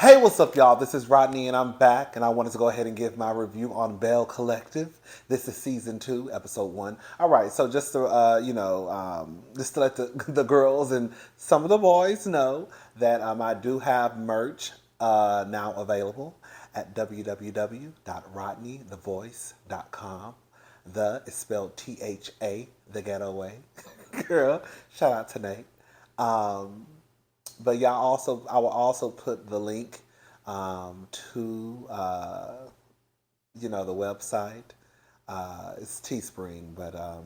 Hey, what's up, y'all? This is Rodney, and I'm back, and I wanted to go ahead and give my review on Belle Collective. This is season 2, episode 1. All right, so just to just to let the girls and some of the boys know that I do have merch now available at www.rodneythavoice.com. The is spelled THA, the getaway. Girl, shout out to Nate. Um, but yeah, I will also put the link to the website. It's Teespring, but I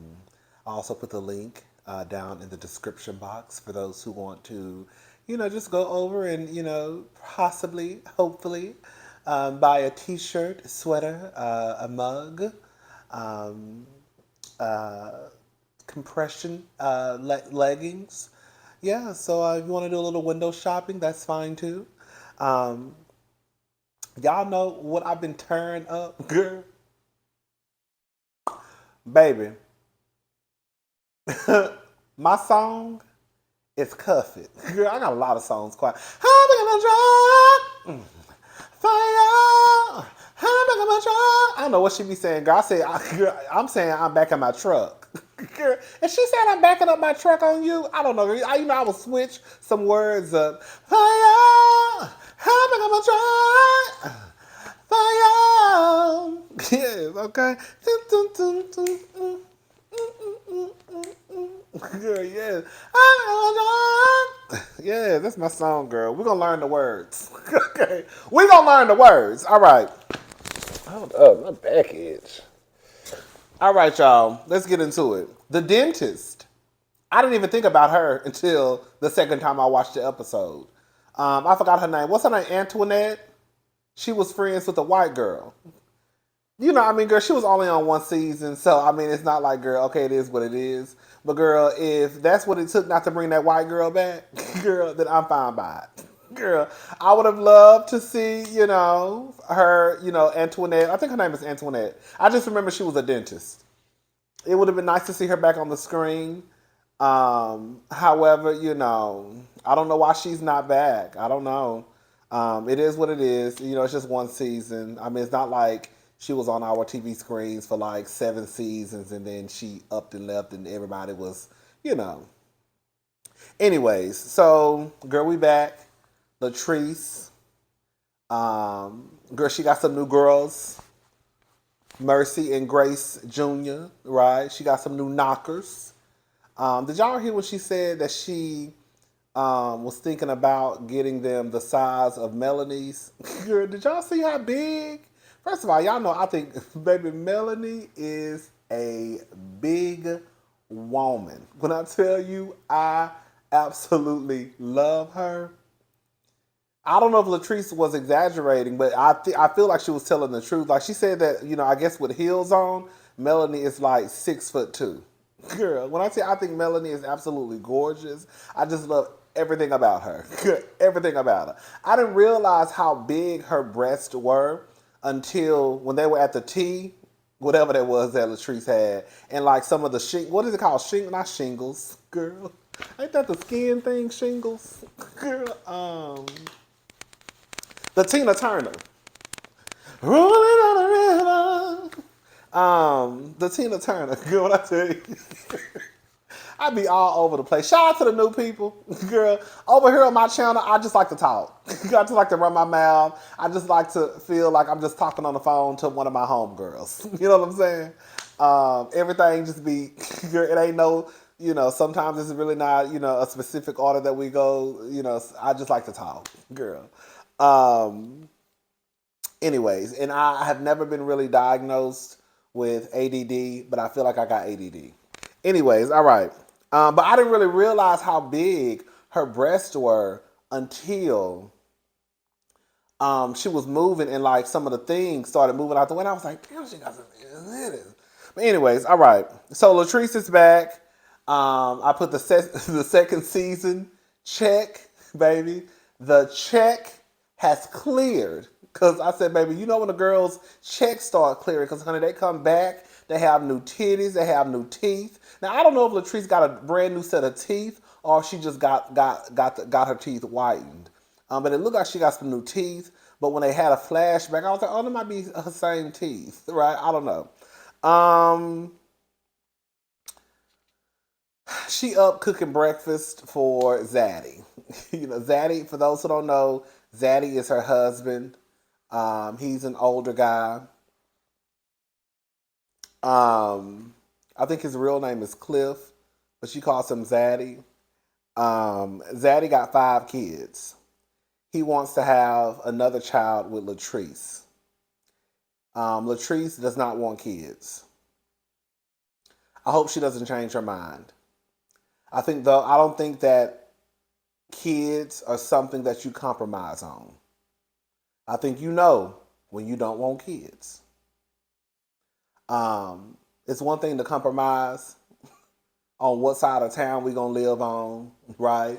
also put the link down in the description box for those who want to, just go over and possibly, hopefully, buy a T-shirt, a sweater, a mug, um, uh, compression leggings. Yeah, so if you want to do a little window shopping, that's fine too. Um, y'all know what I've been tearing up, girl, baby. My song is "Cuff It." Girl, I got a lot of songs. Quiet. I'm in my truck, fire. I'm back in my truck. I don't know what she be saying, girl. Girl, I'm saying I'm back in my truck. Girl, and she said I'm backing up my truck on you. I don't know. I will switch some words up. Fire. I'm back in my truck. Fire. Yes, okay. Girl, yes. Yeah, that's my song, girl. We're gonna learn the words. Okay. We're gonna learn the words. All right. Hold up, my back itch. All right, y'all. Let's get into it. The dentist. I didn't even think about her until the second time I watched the episode. I forgot her name. What's her name? Antoinette? She was friends with a white girl. Girl, she was only on one season, so it's not like, girl, okay, it is what it is. But girl, if that's what it took not to bring that white girl back, girl, then I'm fine by it. Girl, I would have loved to see, her, Antoinette. I think her name is Antoinette. I just remember she was a dentist. It would have been nice to see her back on the screen. However, I don't know why she's not back. I don't know. It is what it is. It's just one season. It's not like she was on our TV screens for like 7 seasons and then she upped and left and everybody was, you know. Anyways, so girl, we back. Latrice. Girl, she got some new girls. Mercy and Grace Jr., right? She got some new knockers. Did y'all hear what she said that she was thinking about getting them the size of Melanie's? Girl, did y'all see how big? First of all, y'all know I think baby Melanie is a big woman. When I tell you I absolutely love her, I don't know if Latrice was exaggerating, but I feel like she was telling the truth. Like she said that, I guess with heels on, Melanie is like 6'2". Girl, when I say I think Melanie is absolutely gorgeous, I just love everything about her. Everything about her. I didn't realize how big her breasts were until when they were at the tea, whatever that was that Latrice had, and like some of the what is it called? Not shingles, girl. Ain't that the skin thing? Shingles, girl. The Tina Turner. Rolling on the river. The Tina Turner. Girl, what I tell you. I be all over the place. Shout out to the new people. Girl, over here on my channel, I just like to talk. I just like to run my mouth. I just like to feel like I'm just talking on the phone to one of my homegirls. You know what I'm saying? Everything just be, girl, it ain't no, sometimes it's really not, a specific order that we go, I just like to talk, girl. Anyways, and I have never been really diagnosed with ADD, but I feel like I got ADD. Anyways, all right. But I didn't really realize how big her breasts were until she was moving and like some of the things started moving out the way. And I was like, damn, she got some. But anyways, all right. So Latrice is back. I put the the second season check, baby. The check has cleared. Because I said, baby, when the girls' checks start clearing, because, honey, they come back, they have new titties, they have new teeth. Now, I don't know if Latrice got a brand new set of teeth or if she just got her teeth whitened. But it looked like she got some new teeth. But when they had a flashback, I was like, oh, that might be her same teeth, right? I don't know. Um, she up cooking breakfast for Zaddy. Zaddy, for those who don't know, Zaddy is her husband. He's an older guy. I think his real name is Cliff, but she calls him Zaddy. Zaddy got 5 kids. He wants to have another child with Latrice. Latrice does not want kids. I hope she doesn't change her mind. I don't think that kids are something that you compromise on. I think you know when you don't want kids. It's one thing to compromise on what side of town we gonna live on, right?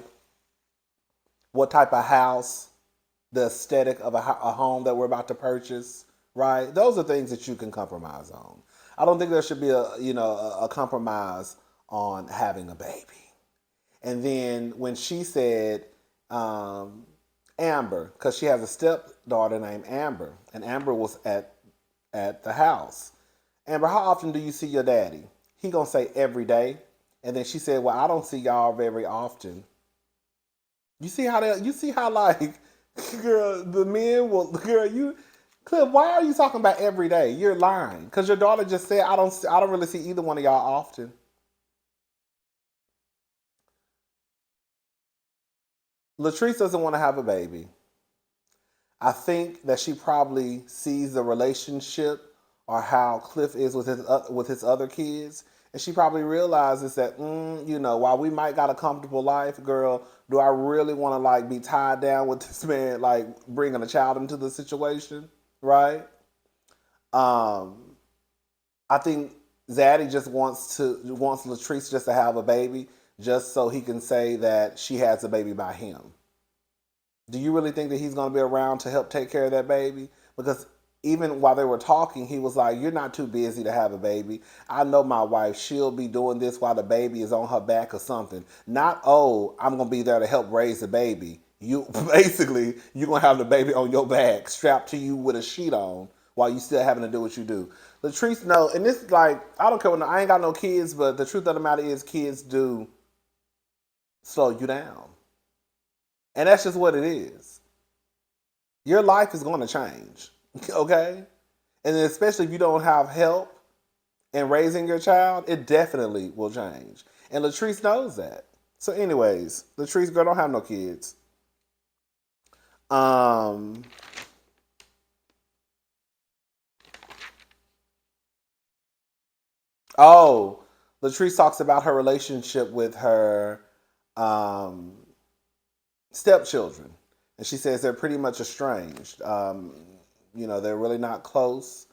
What type of house, the aesthetic of a home that we're about to purchase, right? Those are things that you can compromise on. I don't think there should be a compromise on having a baby. And then when she said Amber, because she has a stepdaughter named Amber, and Amber was at the house. Amber, how often do you see your daddy? He gonna say every day. And then she said, well, I don't see y'all very often. You see how like, girl, the men will, girl, Cliff, why are you talking about every day? You're lying. Because your daughter just said, I don't really see either one of y'all often. Latrice doesn't want to have a baby. I think that she probably sees the relationship or how Cliff is with his other kids, and she probably realizes that, while we might got a comfortable life, girl, do I really want to like be tied down with this man, like bringing a child into the situation, right? Um, I think Zaddy just wants Latrice just to have a baby, just so he can say that she has a baby by him. Do you really think that he's going to be around to help take care of that baby? Because even while they were talking, he was like, you're not too busy to have a baby. I know my wife, she'll be doing this while the baby is on her back or something. Not, oh, I'm going to be there to help raise the baby. You're going to have the baby on your back, strapped to you with a sheet on while you still having to do what you do. Latrice, no, and this, like, I don't care, I ain't got no kids, but the truth of the matter is kids do slow you down. And that's just what it is. Your life is going to change, okay? And especially if you don't have help in raising your child, it definitely will change. And Latrice knows that. So anyways, Latrice, girl, don't have no kids. Oh, Latrice talks about her relationship with her stepchildren. And she says they're pretty much estranged. They're really not close.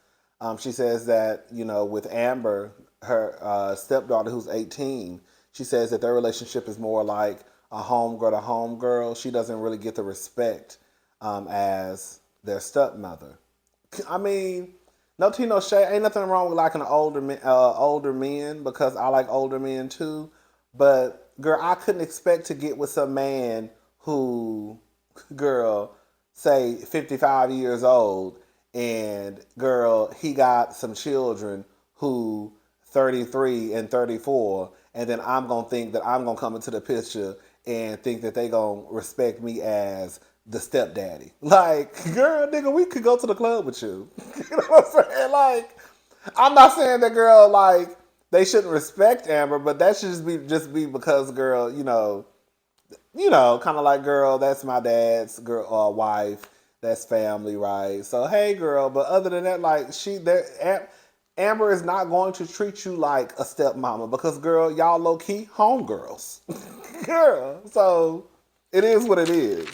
She says that, with Amber, her stepdaughter who's 18, she says that their relationship is more like a homegirl to homegirl. She doesn't really get the respect as their stepmother. I mean, no tea, no shade. Ain't nothing wrong with liking older men because I like older men too. But girl, I couldn't expect to get with some man who, girl, say 55 years old, and girl, he got some children who 33 and 34, and then I'm gonna think that I'm gonna come into the picture and think that they gonna respect me as the stepdaddy. Like, girl, nigga, we could go to the club with you. You know what I'm saying? Like, I'm not saying that, girl, like, they shouldn't respect Amber, but that should just be because, girl, kind of like, girl, that's my dad's wife, that's family, right? So hey, girl, but other than that, like, Amber is not going to treat you like a stepmama because, girl, y'all low key homegirls, girl. So it is what it is.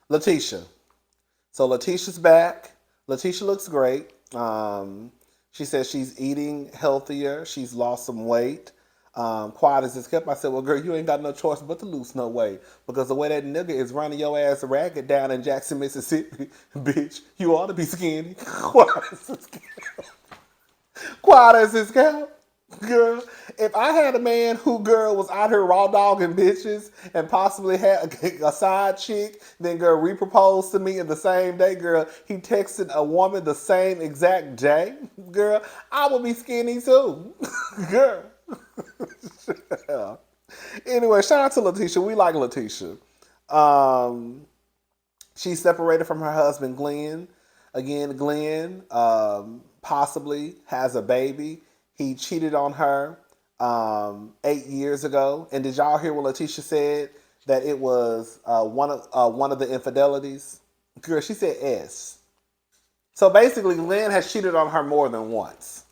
Leticia. So Leticia's back. Leticia looks great. She says she's eating healthier. She's lost some weight. Quiet as it's kept. I said, well, girl, you ain't got no choice but to lose no weight. Because the way that nigga is running your ass ragged down in Jackson, Mississippi, bitch, you ought to be skinny. Quiet as it's kept. Quiet as it's kept. Girl, if I had a man who, girl, was out here raw dogging bitches and possibly had a side chick, then, girl, re-proposed to me in the same day, girl, he texted a woman the same exact day, girl, I would be skinny too. Girl. Anyway, shout out to Leticia. We like Leticia. Um, She's separated from her husband, Glenn. Again, Glenn possibly has a baby. He cheated on her 8 years ago. And did y'all hear what Leticia said? That it was one of the infidelities. Girl, she said S. So basically, Glenn has cheated on her more than once.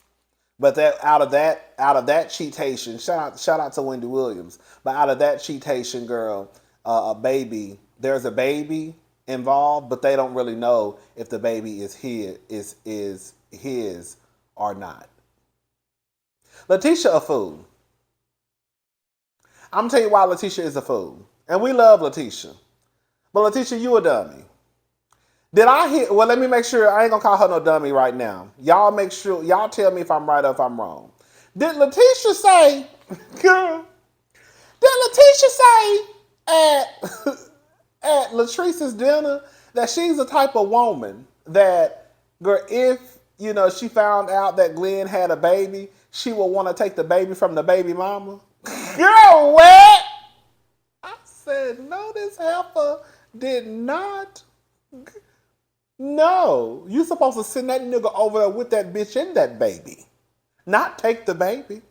But that out of that cheatation, shout out to Wendy Williams. But out of that cheatation, girl, there's a baby involved, but they don't really know if the baby is his or not. Leticia a fool. I'm gonna tell you why Leticia is a fool, and we love Leticia, but Leticia, you a dummy. Did I hear? Well, let me make sure. I ain't gonna call her no dummy right now. Y'all make sure. Y'all tell me if I'm right or if I'm wrong. Did Leticia say, girl? Did Leticia say at at Latrice's dinner that she's the type of woman that, girl, if she found out that Glenn had a baby, she would want to take the baby from the baby mama? Girl, what? I said no. This heifer did not. No, you supposed to send that nigga over there with that bitch and that baby, not take the baby.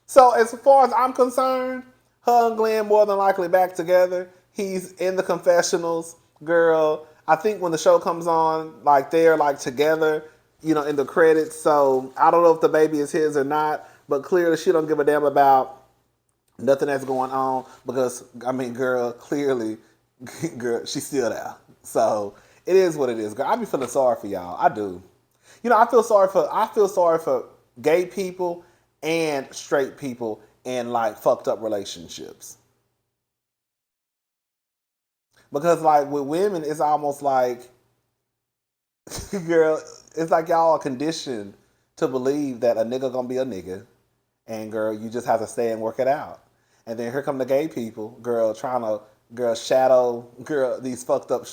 So as far as I'm concerned, her and Glenn more than likely back together. He's in the confessionals, girl. I think when the show comes on, like they're like together, in the credits. So I don't know if the baby is his or not, but clearly she don't give a damn about nothing that's going on because girl, clearly, girl, she's still there. So it is what it is, girl. I be feeling sorry for y'all. I do. I feel sorry for gay people and straight people in like fucked up relationships. Because like with women, it's almost like, girl, it's like y'all are conditioned to believe that a nigga gonna be a nigga, and girl, you just have to stay and work it out. And then here come the gay people, girl, trying to shadow these fucked up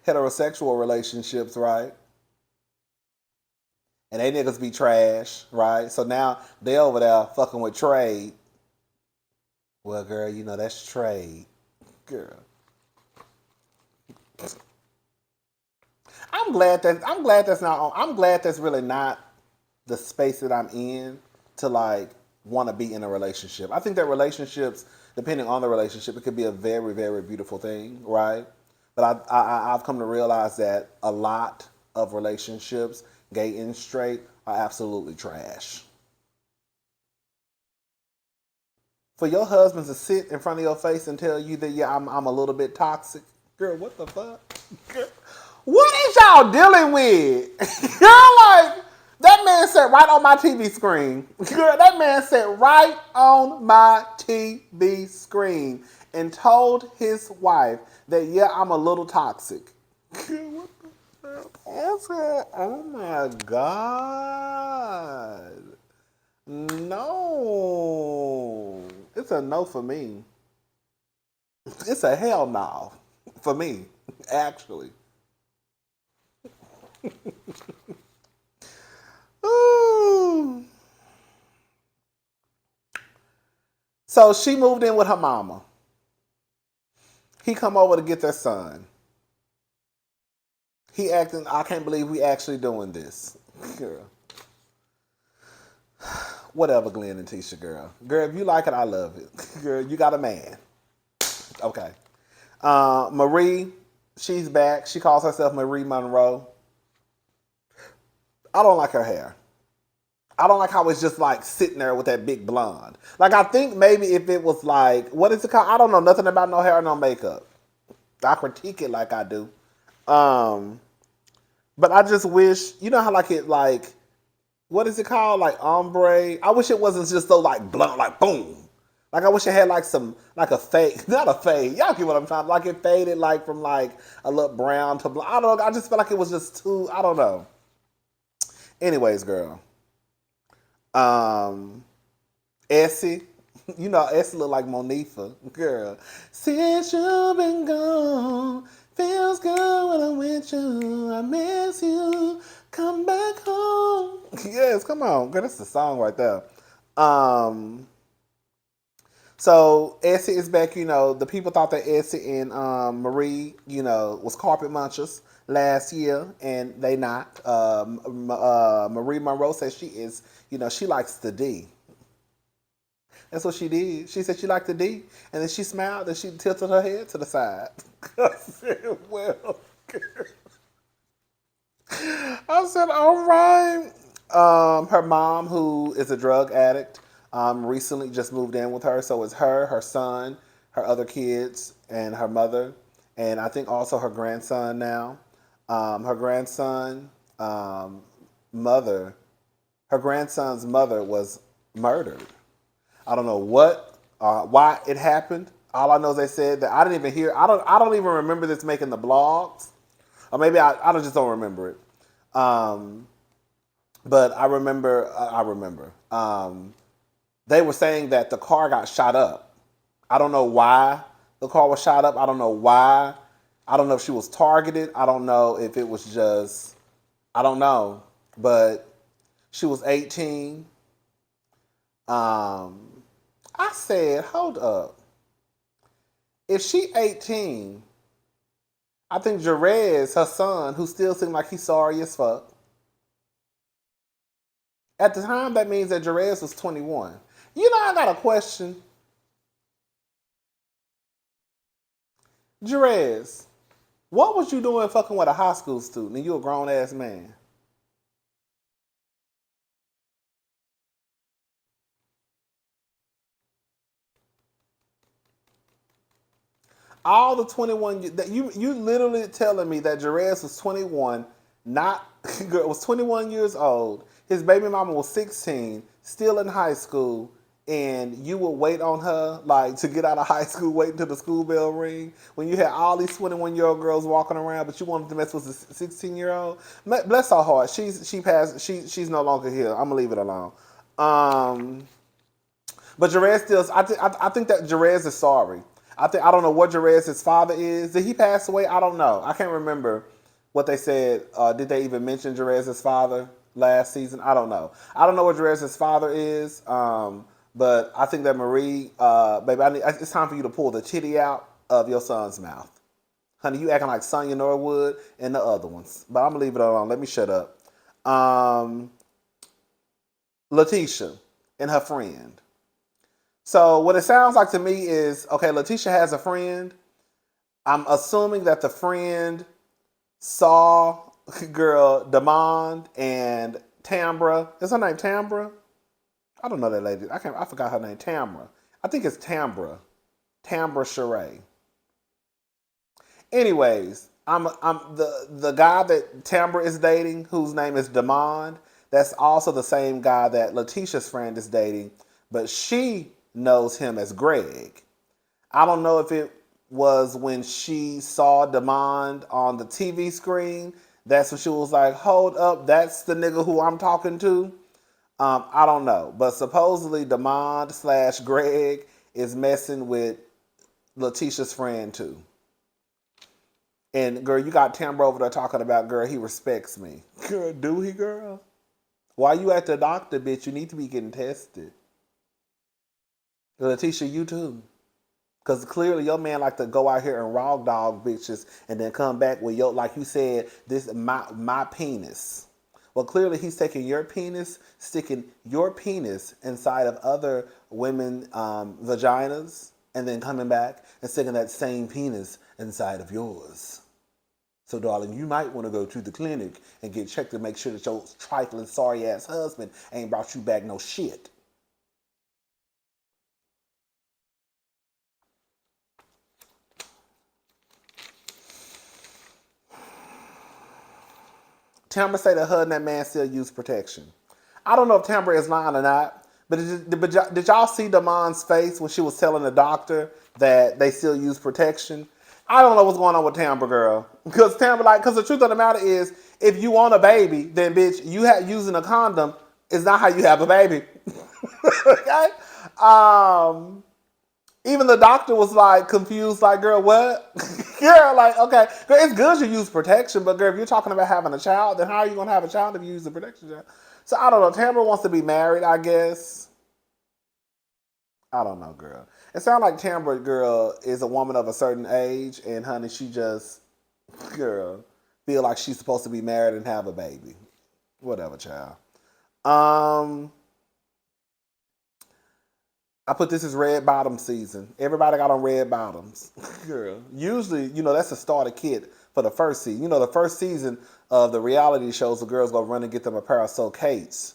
heterosexual relationships, right? And they niggas be trash, right? So now they over there fucking with trade. Well, girl, that's trade, girl. I'm glad that's really not the space that I'm in to like want to be in a relationship. I think that relationships, depending on the relationship, it could be a very, very beautiful thing, right? But I've come to realize that a lot of relationships, gay and straight, are absolutely trash. For your husband to sit in front of your face and tell you that, yeah, I'm a little bit toxic, girl, what the fuck? Girl, what is y'all dealing with? Girl, like, that man sat right on my TV screen. Girl, that man sat right on my TV screen and told his wife that, yeah, I'm a little toxic. Girl, what the fuck? Oh my God. No. It's a no for me. It's a hell no for me, actually. Ooh. So she moved in with her mama. He come over to get their son. He acting, I can't believe we actually doing this. Girl. Whatever, Glenn and Tisha, girl. Girl, if you like it, I love it. Girl, you got a man. Okay. Marie, she's back. She calls herself Marie Monroe. I don't like her hair. I don't like how it's just like sitting there with that big blonde. Like I think maybe if it was like, what is it called? I don't know nothing about no hair or no makeup. I critique it like I do. But I just wish, how like it like, what is it called? Like ombre. I wish it wasn't just so like blunt, like boom. Like I wish it had like like a fade, not a fade. Y'all get what I'm trying. Like it faded like from like a little brown to blonde. I don't know. I just feel like it was just too. I don't know. Anyways, girl. Um, Essie, you know Essie look like Monifa, girl. Since you've been gone, feels good when I'm with you. I miss you. Come back home. Yes, come on, girl. That's the song right there. Um, so Essie is back. You know, the people thought that Essie and Marie, you know, was carpet munchers last year, and they not. Marie Monroe says she is. You know, she likes the D. That's what she did. She said she liked the D, and then she smiled and she tilted her head to the side. I said, well, I said, all right. Her mom, who is a drug addict, recently just moved in with her. So it's her, her son, her other kids, and her mother, and I think also her grandson now. Her grandson, mother, her grandson's mother was murdered. I don't know why it happened. All I know is they said that I didn't even hear. I don't even remember this making the blogs, or maybe I just don't remember it. Um, but I remember. I remember. They were saying that the car got shot up. I don't know why the car was shot up. I don't know why. I don't know if she was targeted. I don't know if it was just. I don't know, but she was 18. I said, hold up. If she 18, I think Jerez, her son, who still seemed like he's sorry as fuck. At the time, that means that Jerez was 21. You know, I got a question. Jerez, what was you doing fucking with a high school student and you a grown ass man? All the 21 that you literally telling me that Jerez was 21, not was 21 years old. His baby mama was 16, still in high school, and you would wait on her like to get out of high school, wait until the school bell ring when you had all these 21-year-old girls walking around, but you wanted to mess with a 16-year-old. Bless her heart. She's no longer here. I'm gonna leave it alone. Um, but Jerez still, I think that Jerez is sorry. I don't know what Jerez's father is. Did he pass away? I don't know. I can't remember what they said. Did they even mention Jerez's father last season? I don't know. I don't know what Jerez's father is. But I think that Marie, baby, it's time for you to pull the titty out of your son's mouth. Honey, you acting like Sonya Norwood and the other ones. But I'm going to leave it alone. Let me shut up. Leticia and her friend. So what it sounds like to me is, okay, Leticia has a friend. I'm assuming that the friend saw girl Demond and Tambra. Is her name Tambra? I don't know that lady. I forgot her name. Tamra. I think it's Tambra. Tambra Sheree. Anyways, I'm the guy that Tambra is dating, whose name is Demond. That's also the same guy that Leticia's friend is dating, but she knows him as Greg. I don't know if it was when she saw Demond on the TV screen. That's when she was like, hold up, that's the nigga who I'm talking to. I don't know. But supposedly Demond / Greg is messing with Leticia's friend too. And girl, you got Tamra over there talking about, girl, he respects me. Girl, do he, girl? Why you at the doctor, bitch? You need to be getting tested. Leticia, you too. Because clearly your man like to go out here and raw dog bitches and then come back with your, like you said, this my penis. Well, clearly he's taking your penis, sticking your penis inside of other women vaginas, and then coming back and sticking that same penis inside of yours. So, darling, you might want to go to the clinic and get checked to make sure that your trifling, sorry-ass husband ain't brought you back no shit. Tamara say that her and that man still use protection. I don't know if Tamara is lying or not, but did y'all see Damon's face when she was telling the doctor that they still use protection? I don't know what's going on with Tamara, girl. Because the truth of the matter is, if you want a baby, then bitch, you using a condom It's not how you have a baby. Okay? Um, Even the doctor was like confused, like, girl, what? Girl, like, okay. Girl, it's good you use protection, but girl, if you're talking about having a child, then how are you going to have a child if you use the protection? So I don't know. Tamara wants to be married, I guess. I don't know, girl. It sounds like Tamara, girl, is a woman of a certain age, and honey, she just, girl, feel like she's supposed to be married and have a baby. Whatever, child. Um, I put this as red bottom season. Everybody got on red bottoms. Girl. Usually, that's a starter kit for the first season. The first season of the reality shows, the girls go run and get them a pair of Kates.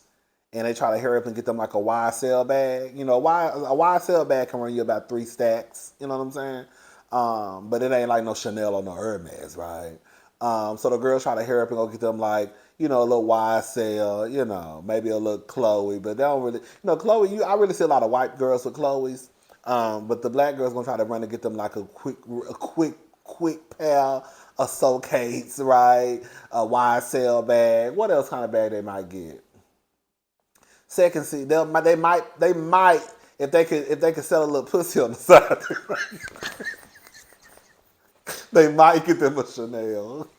And they try to hurry up and get them like a YSL bag. A YSL bag can run you about 3 stacks. You know what I'm saying? But it ain't like no Chanel or no Hermes, right? So the girls try to hurry up and go get them like, a little YSL, maybe a little Chloe, but they don't really, Chloe, I really see a lot of white girls with Chloe's, but the black girls gonna try to run and get them like a quick pair of Kates, right? A YSL bag. What else kind of bag they might get? Second seat, they might, if they could sell a little pussy on the side, they might get them a Chanel.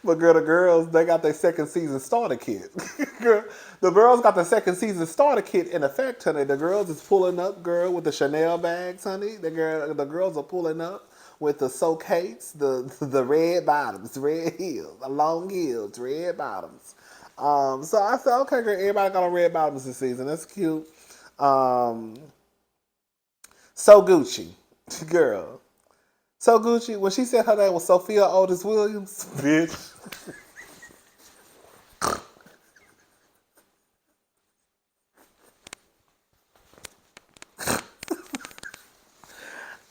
But girl, the girls, they got their second season starter kit. Girl, the girls got the second season starter kit in effect, honey. The girls is pulling up, girl, with the Chanel bags, honey. The girls are pulling up with the Kates, the red bottoms, red heels, the long heels, red bottoms. So I said, okay, girl, everybody got on red bottoms this season. That's cute. So Gucci, girl. So Gucci, when she said her name was Sophia Otis Williams, bitch.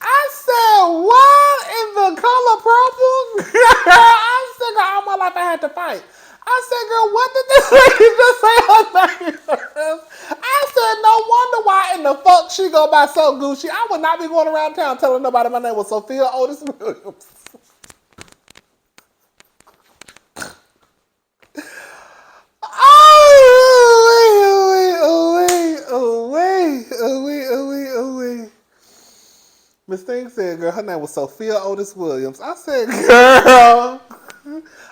I said, what in the color purple? I said, girl, all my life I had to fight. I said, girl, what did this lady just say her name? I said, no wonder why in the fuck she go by So Gucci. I would not be going around town telling nobody my name was Sophia Otis Williams. Oh, Miss Thing said, girl, her name was Sophia Otis Williams. I said, girl,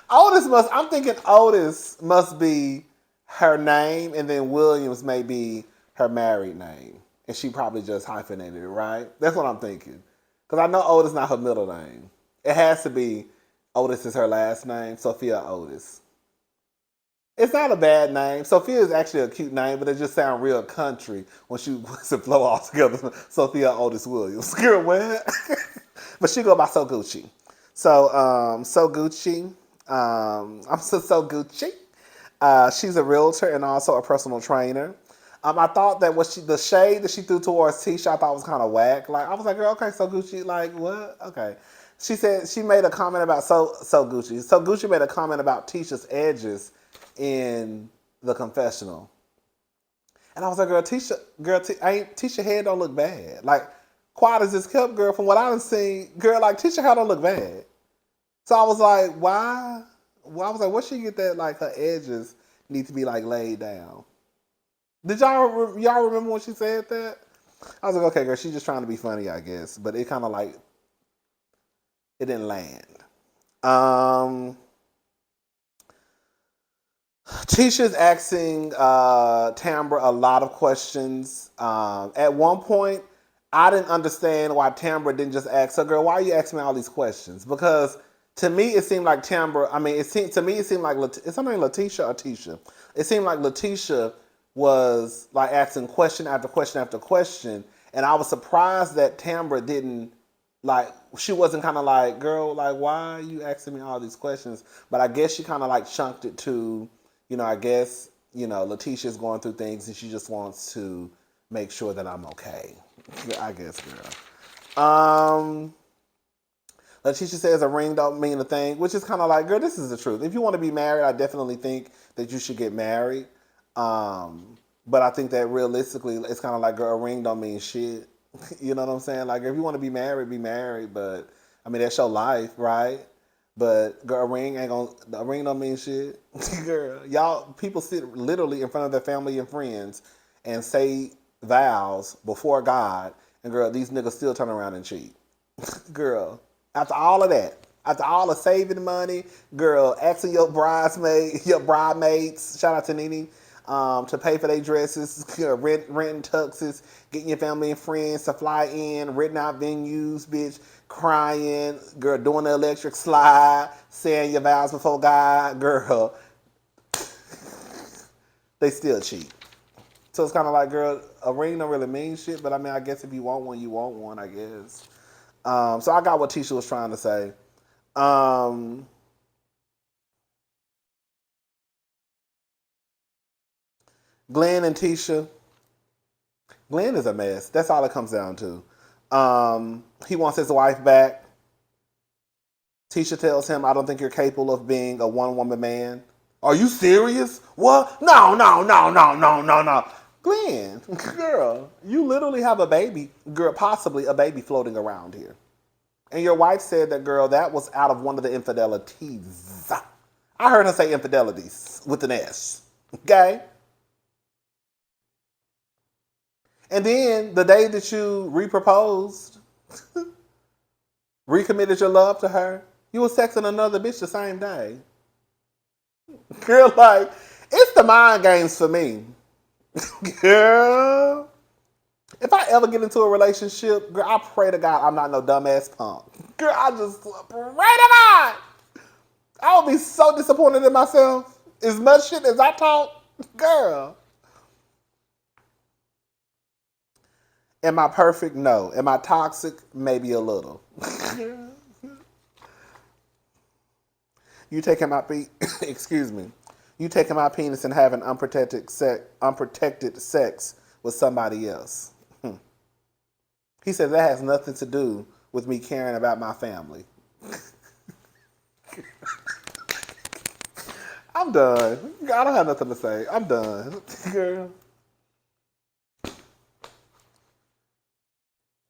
I'm thinking Otis must be her name, and then Williams may be her married name. And she probably just hyphenated it, right? That's what I'm thinking. Because I know Otis not her middle name. It has to be Otis is her last name, Sophia Otis. It's not a bad name. Sophia is actually a cute name, but it just sounds real country when she puts it flow all together. Sophia Otis Williams. Girl, what? But she go by So Gucci. So Gucci. I'm so Gucci. She's a realtor and also a personal trainer. I thought that the shade that she threw towards Tisha, I thought was kind of whack. Like I was like, girl, okay, So Gucci, like what? Okay. She said she made a comment about So Gucci. So Gucci made a comment about Tisha's edges in the confessional. And I was like, girl, Tisha head don't look bad. Like, quiet as this kept, girl, from what I've seen, girl, like, Tisha head don't look bad. So I was like, why? Well, I was like, what she get that, like, her edges need to be, like, laid down? Did y'all remember when she said that? I was like, okay, girl, she's just trying to be funny, I guess. But it kind of, like, it didn't land. Tisha's asking Tambra a lot of questions. At one point, I didn't understand why Tambra didn't just ask her, girl, why are you asking me all these questions? Because to me, it seemed like Tambra, it seemed like, is her name Leticia or Tisha? It seemed like Leticia was like asking question after question after question. And I was surprised that Tambra didn't, like, she wasn't kind of like, girl, like, why are you asking me all these questions? But I guess she kind of like chunked it to, I guess, Leticia's going through things and she just wants to make sure that I'm okay. I guess, girl. Leticia says a ring don't mean a thing, which is kind of like, girl, this is the truth. If you want to be married, I definitely think that you should get married. But I think that realistically, it's kind of like, girl, a ring don't mean shit. You know what I'm saying? Like, if you want to be married, be married. But, that's your life, right? But girl, a ring don't mean shit. Girl, y'all people sit literally in front of their family and friends and say vows before God, and girl, these niggas still turn around and cheat. Girl, after all of that, after all the saving money, girl, asking your bridemaids, shout out to Nene, to pay for their dresses, renting tuxes, getting your family and friends to fly in, renting out venues, bitch, crying, girl, doing the electric slide, saying your vows before God, girl, they still cheat. So it's kind of like, girl, a ring don't really mean shit, but I mean, I guess if you want one, you want one, I guess. So I got what Tisha was trying to say. Glenn and Tisha. Glenn is a mess. That's all it comes down to. He wants his wife back. Tisha tells him, I don't think you're capable of being a one-woman man. Are you serious? What? No, no, no, no, no, no, no. Glenn, girl, you literally have a baby, girl, possibly a baby floating around here. And your wife said that, girl, that was out of one of the infidelities. I heard her say infidelities with an S. Okay? And then the day that you reproposed, recommitted your love to her, you was texting another bitch the same day. Girl, like, it's the mind games for me. Girl, if I ever get into a relationship, girl, I pray to God I'm not no dumbass punk. Girl, I just pray to God. I would be so disappointed in myself. As much shit as I talk, girl. Am I perfect? No. Am I toxic? Maybe a little. You taking my excuse me. You taking my penis and having unprotected sex with somebody else. He said that has nothing to do with me caring about my family. I'm done. I don't have nothing to say. I'm done. Girl.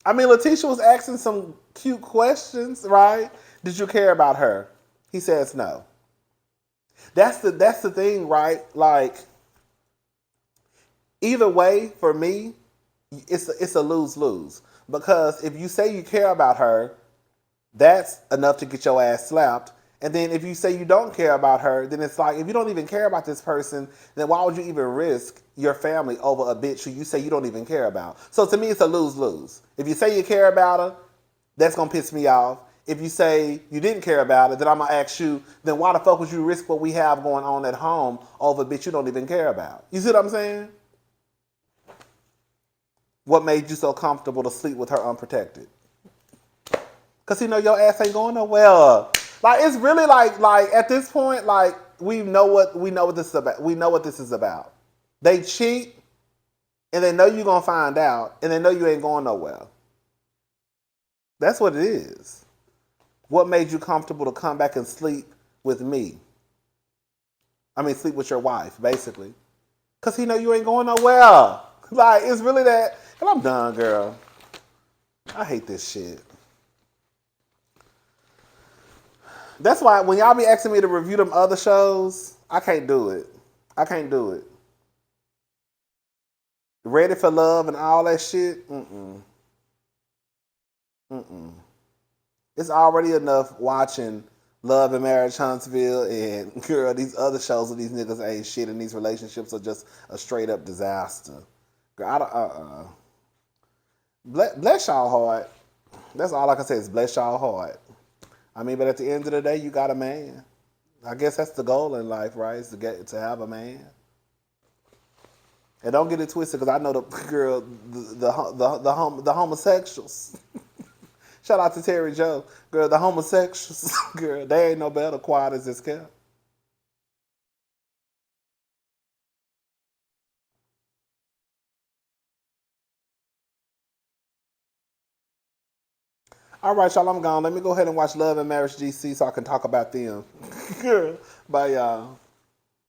I mean, Leticia was asking some cute questions, right? Did you care about her? He says no. That's the thing, right? Like, either way, for me, it's a lose-lose. Because if you say you care about her, that's enough to get your ass slapped. And then if you say you don't care about her, then it's like, if you don't even care about this person, then why would you even risk your family over a bitch who you say you don't even care about? So to me, it's a lose-lose. If you say you care about her, that's going to piss me off. If you say you didn't care about it, then I'm going to ask you, then why the fuck would you risk what we have going on at home over a bitch you don't even care about? You see what I'm saying? What made you so comfortable to sleep with her unprotected? Because you know your ass ain't going nowhere. Like, it's really like at this point, like, we know what this is about. We know what this is about. They cheat, and they know you're going to find out, and they know you ain't going nowhere. That's what it is. What made you comfortable to come back and sleep with me? I mean, sleep with your wife, basically. Because he know you ain't going nowhere. Like, it's really that. And I'm done, girl. I hate this shit. That's why when y'all be asking me to review them other shows, I can't do it. I can't do it. Ready for Love and all that shit? Mm-mm. Mm-mm. It's already enough watching Love and Marriage Huntsville and, girl, these other shows of these niggas ain't shit and these relationships are just a straight up disaster. Girl, I don't, bless y'all heart. That's all I can say is bless y'all heart. I mean, but at the end of the day, you got a man. I guess that's the goal in life, right? Is to have a man. And don't get it twisted, because I know the girl, the homosexuals. Shout out to Terry Joe, girl. The homosexuals, girl. They ain't no better quiet as this cat. All right, y'all. I'm gone. Let me go ahead and watch Love and Marriage GC so I can talk about them. Girl, bye, y'all.